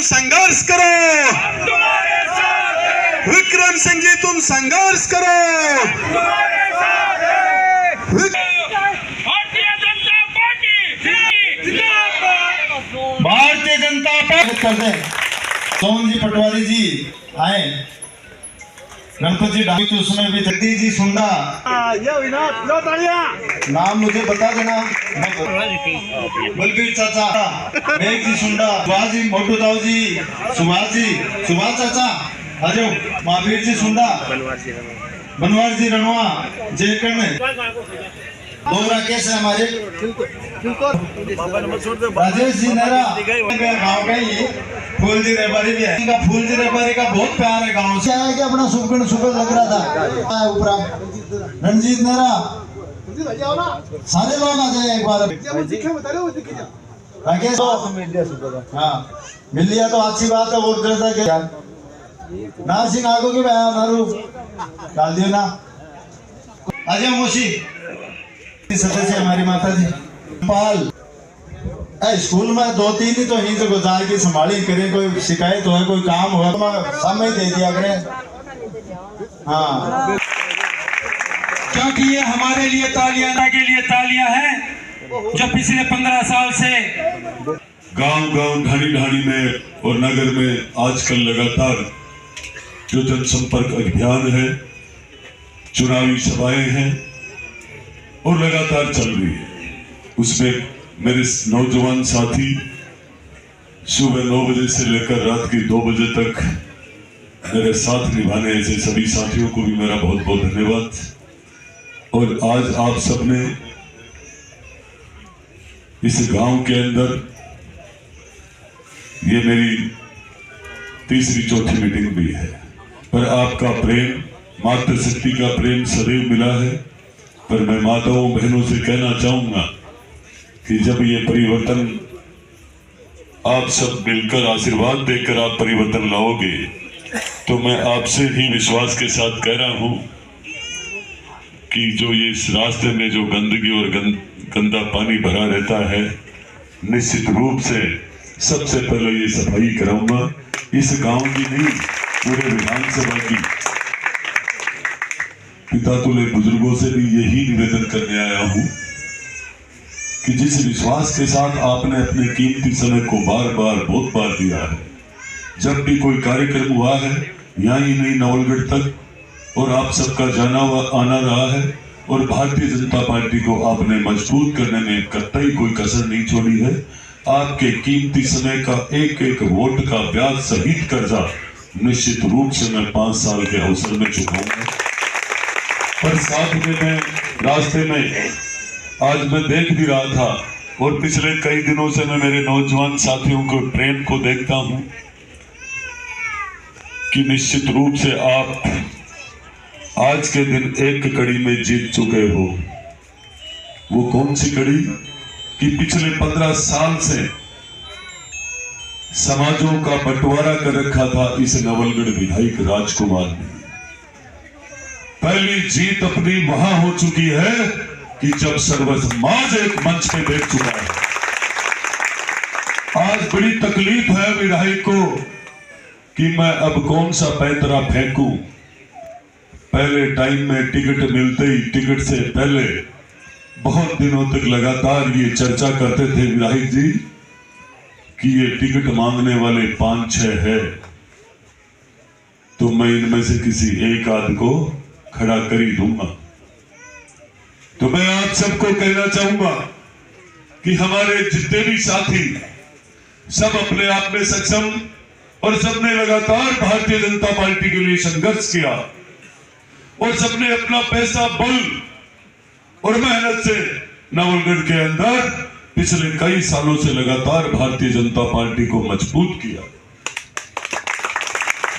संघर्ष करो, विक्रम सिंह जी तुम संघर्ष करो। भारतीय जनता पार्टी करते सोम जी पटवारी जी आए, गणपत जी डाली तो उसमें भी जगदीश जी सुंडा, नाम मुझे बता देना, बलबीर चाचा, मेघ जी सुंडा, सुभाष जी मोटू दाऊ जी, सुभाष चाचा, अरे महावीर जी सुंडा, बनवार जी रणवा, जयकर्ण में दो राकेश है हमारे, राजेश जी नेरा गाँव का ही, फूल जी रेपारी भी है, इनका फूल जी रेपारी का बहुत प्यार है गाँव से आया कि अपना सुबह सुबह लग रहा था ऊपर रणजीत नेरा, सारे लोग आ जाए एक बार। राकेश हाँ मिल लिया तो अच्छी बात है, वो करता क्या नार सिंह आगो के नारू डाल दियो ना। अजय मोशी सदस्य हमारी माता जी पाल स्कूल में 2-3 ही तो ही जो जाए की संभाली करें, कोई शिकायत हो कोई काम हो तो समय दे दिया करें। हाँ क्योंकि ये हमारे लिए तालियां हैं जो पिछले 15 साल से गांव-गांव ढाणी में और नगर में आजकल लगातार जो जनसंपर्क अभियान है, चुनावी सभाएं हैं और लगातार चल रही है। उसमें मेरे नौजवान साथी सुबह 9 बजे से लेकर रात के 2 बजे तक मेरे साथ निभाने ऐसे सभी साथियों को भी मेरा बहुत बहुत धन्यवाद। और आज आप सबने इस गांव के अंदर ये मेरी तीसरी-चौथी मीटिंग भी है, पर आपका प्रेम, मातृशक्ति का प्रेम सदैव मिला है। पर मैं माताओं बहनों से कहना चाहूंगा कि जब ये परिवर्तन आप सब मिलकर आशीर्वाद देकर आप परिवर्तन लाओगे, तो मैं आपसे ही विश्वास के साथ कह रहा हूं कि जो ये इस रास्ते में जो गंदगी और गंदा पानी भरा रहता है, निश्चित रूप से सबसे पहले ये सफाई कराऊंगा, इस गांव की नहीं पूरे विधानसभा की। पिता तुल्य बुजुर्गों से भी यही निवेदन करने आया हूं कि जिस विश्वास के साथ आपने अपने कीमती समय को बहुत बार दिया है, जब भी कोई कार्यक्रम हुआ है यहाँ ही नहीं नवलगढ़ तक, और आप सबका जाना आना रहा है, और भारतीय जनता पार्टी को आपने मजबूत करने में कतई कोई कसर नहीं छोड़ी है। आपके कीमती समय का एक एक वोट का ब्याज सहित कर्जा निश्चित रूप से मैं 5 साल के अवसर में चुकाऊंगा। पर साथ में मैं रास्ते में आज मैं देख भी रहा था, और पिछले कई दिनों से मैं मेरे नौजवान साथियों को प्रेम को देखता हूं कि निश्चित रूप से आप आज के दिन एक कड़ी में जीत चुके हो। वो कौन सी कड़ी कि पिछले 15 साल से समाजों का बंटवारा कर रखा था इस नवलगढ़ विधायक राजकुमार ने। पहली जीत अपनी वहां हो चुकी है कि जब सर्व समाज एक मंच पे बैठ चुका है। आज बड़ी तकलीफ है विधायक को कि मैं अब कौन सा पैंतरा फेंकूं। पहले टाइम में टिकट मिलते ही, टिकट से पहले बहुत दिनों तक लगातार ये चर्चा करते थे विधायक जी कि ये टिकट मांगने वाले 5-6 है, तो मैं इनमें से किसी एक आध को खड़ा कर ही दूंगा। तो मैं आप सबको कहना चाहूंगा कि हमारे जितने भी साथी सब अपने आप में सक्षम, और सबने लगातार भारतीय जनता पार्टी के लिए संघर्ष किया, और सबने अपना पैसा, बल और मेहनत से नवलगढ़ के अंदर पिछले कई सालों से लगातार भारतीय जनता पार्टी को मजबूत किया।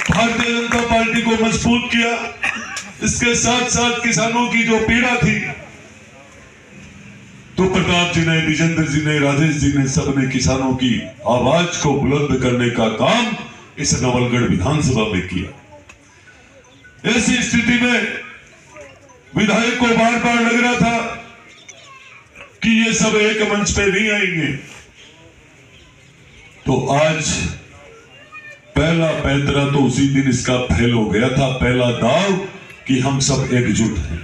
भारतीय जनता पार्टी को मजबूत किया, इसके साथ साथ किसानों की जो पीड़ा थी, तो प्रताप जी ने, विजेंद्र जी ने, राजेश जी ने, सबने किसानों की आवाज को बुलंद करने का काम इस नवलगढ़ विधानसभा में किया। ऐसी स्थिति में विधायक को बार बार लग रहा था कि ये सब एक मंच पे नहीं आएंगे, तो आज पहला पैतरा तो उसी दिन इसका फेल हो गया था, पहला दाव कि हम सब एकजुट हैं।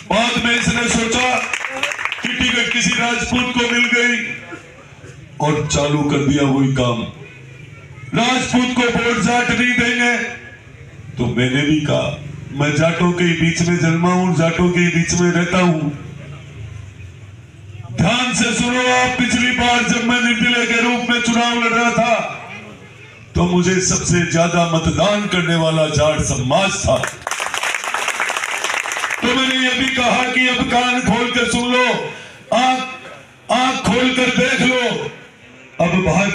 बाद में इसने सोचा कि टिकट किसी राजपूत को मिल गई और चालू कर दिया वही काम। राजपूत को वोट जाट नहीं देंगे, तो मैंने भी कहा मैं जाटों के बीच में जन्मा हूं, जाटों के बीच में रहता हूं। ध्यान से सुनो आप, पिछली बार जब मैं निर्दलीय के रूप में चुनाव लड़ रहा था तो मुझे सबसे ज्यादा मतदान करने वाला जाट समाज था। तो मैंने ये भी कहा कि अब कान खोल कर सुन लो, आंख खोल कर देख लो, अब बाहर